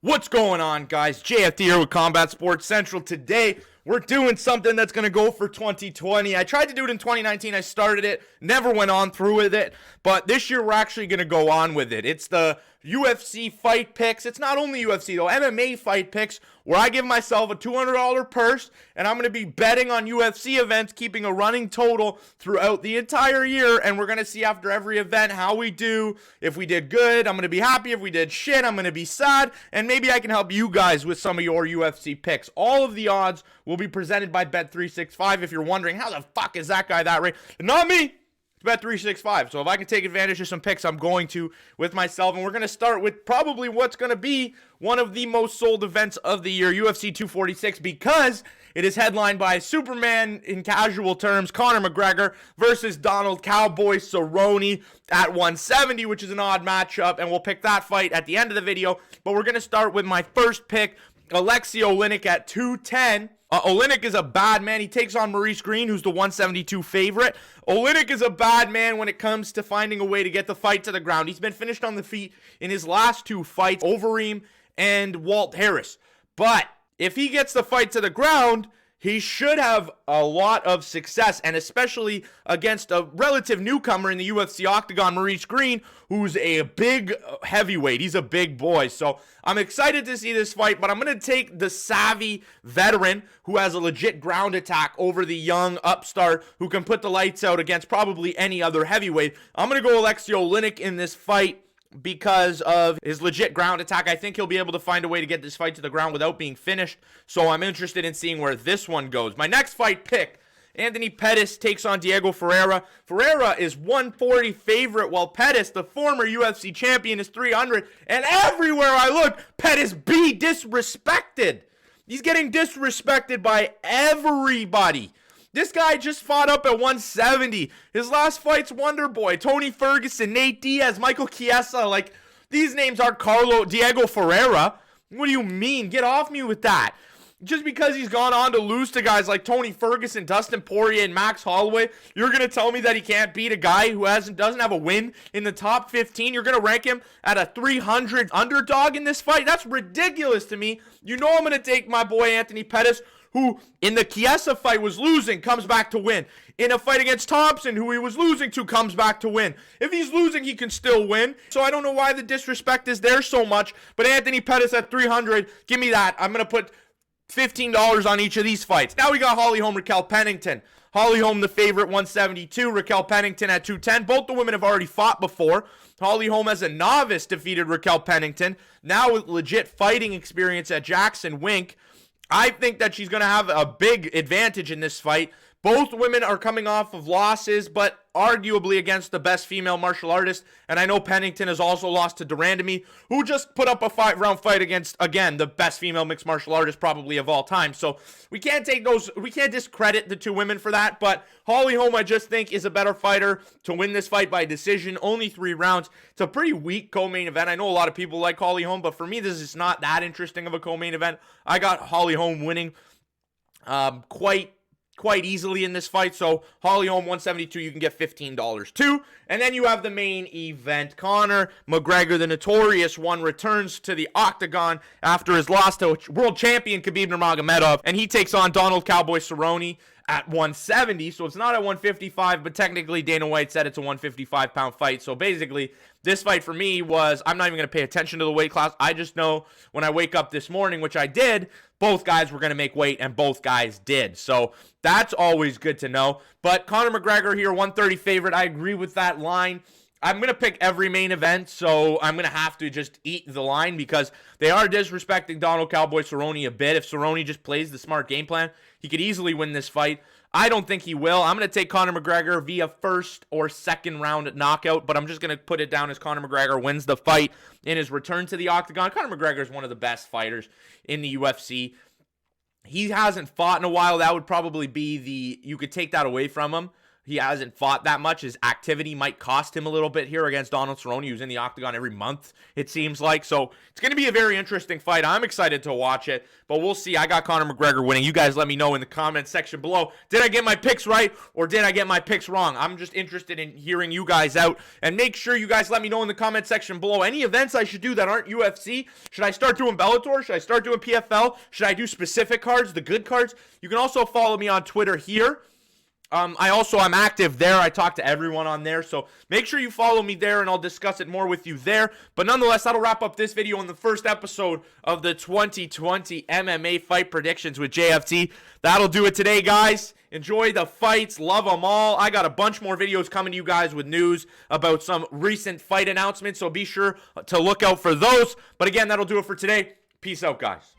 What's going on, guys? JFT here with Combat Sports Central. Today, we're doing something that's going to go for 2020. I tried to do it in 2019. I started it, never went on through with it. But this year, we're actually going to go on with it. It's the UFC fight picks. It's not only UFC, though. MMA fight picks, where I give myself a $200 purse, and I'm going to be betting on UFC events, keeping a running total throughout the entire year. And we're going to see after every event how we do. If we did good, I'm going to be happy. If we did shit, I'm going to be sad. And maybe I can help you guys with some of your UFC picks. All of the odds will be presented by Bet365. If you're wondering, how the fuck is that guy that rate? Not me. It's Bet365. So if I can take advantage of some picks, I'm going to with myself. And we're going to start with probably what's going to be one of the most sold events of the year, UFC 246, because it is headlined by Superman, in casual terms, Conor McGregor versus Donald Cowboy Cerrone at 170, which is an odd matchup. And we'll pick that fight at the end of the video. But we're going to start with my first pick, Olynyk at 210. Olynyk is a bad man. He takes on Olynyk Greene, who's the 172 favorite. Olynyk is a bad man when it comes to finding a way to get the fight to the ground. He's been finished on the feet in his last two fights, Overeem and Walt Harris. But if he gets the fight to the ground, he should have a lot of success, and especially against a relative newcomer in the UFC octagon, Olynyk Greene, who's a big heavyweight. He's a big boy. So I'm excited to see this fight, but I'm going to take the savvy veteran who has a legit ground attack over the young upstart who can put the lights out against probably any other heavyweight. I'm going to go Olynyk in this fight because of his legit ground attack. I think he'll be able to find a way to get this fight to the ground without being finished. So I'm interested in seeing where this one goes. My next fight pick, Anthony Pettis takes on Diego Ferreira. Ferreira is 140 favorite, while Pettis, the former UFC champion, is 300. And everywhere I look, Pettis be disrespected. He's getting disrespected by everybody. This guy just fought up at 170. His last fight's Wonder Boy, Tony Ferguson, Nate Diaz, Michael Chiesa. Like, these names aren't Diego Ferreira. What do you mean? Get off me with that. Just because he's gone on to lose to guys like Tony Ferguson, Dustin Poirier, and Max Holloway, you're going to tell me that he can't beat a guy who doesn't have a win in the top 15? You're going to rank him at a 300 underdog in this fight? That's ridiculous to me. You know I'm going to take my boy Anthony Pettis, who in the Chiesa fight was losing, comes back to win. In a fight against Thompson, who he was losing to, comes back to win. If he's losing, he can still win. So I don't know why the disrespect is there so much. But Anthony Pettis at 300, give me that. I'm going to put $15 on each of these fights. Now we got Holm, Raquel Pennington. Holm the favorite, 172. Raquel Pennington at 210. Both the women have already fought before. Holm as a novice defeated Raquel Pennington. Now with legit fighting experience at Jackson Wink, I think that she's going to have a big advantage in this fight. Both women are coming off of losses, but arguably against the best female martial artist. And I know Pennington has also lost to Durandamy, who just put up a 5-round fight against, again, the best female mixed martial artist probably of all time. So we can't discredit the two women for that. But Holm, I just think, is a better fighter to win this fight by decision. Only 3 rounds. It's a pretty weak co-main event. I know a lot of people like Holm, but for me, this is not that interesting of a co-main event. I got Holm winning quite easily in this fight. So Holm 172, you can get $15 too. And then you have the main event. Conor McGregor, the notorious one, returns to the octagon after his loss to world champion Khabib Nurmagomedov, and he takes on Donald Cowboy Cerrone at 170. So it's not at 155, but technically Dana White said it's a 155-pound fight. So basically, this fight for me was, I'm not even going to pay attention to the weight class. I just know when I wake up this morning, which I did, both guys were going to make weight, and both guys did. So that's always good to know. But Conor McGregor here, 130 favorite. I agree with that line. I'm going to pick every main event, so I'm going to have to just eat the line because they are disrespecting Donald Cowboy Cerrone a bit. If Cerrone just plays the smart game plan, he could easily win this fight. I don't think he will. I'm going to take Conor McGregor via first or second round knockout, but I'm just going to put it down as Conor McGregor wins the fight in his return to the octagon. Conor McGregor is one of the best fighters in the UFC. He hasn't fought in a while. That would probably be you could take that away from him. he hasn't fought that much. His activity might cost him a little bit here against Donald Cerrone, who's in the octagon every month, it seems like. So it's going to be a very interesting fight. I'm excited to watch it, but we'll see. I got Conor McGregor winning. You guys let me know in the comments section below. Did I get my picks right or did I get my picks wrong? I'm just interested in hearing you guys out. And make sure you guys let me know in the comment section below any events I should do that aren't UFC. Should I start doing Bellator? Should I start doing PFL? Should I do specific cards, the good cards? You can also follow me on Twitter here. I'm active there. I talk to everyone on there, so make sure you follow me there, and I'll discuss it more with you there. But nonetheless, that'll wrap up this video on the first episode of the 2020 MMA fight predictions with JFT. That'll do it today, guys. Enjoy the fights. Love them all. I got a bunch more videos coming to you guys with news about some recent fight announcements, so be sure to look out for those. But again, that'll do it for today. Peace out, guys.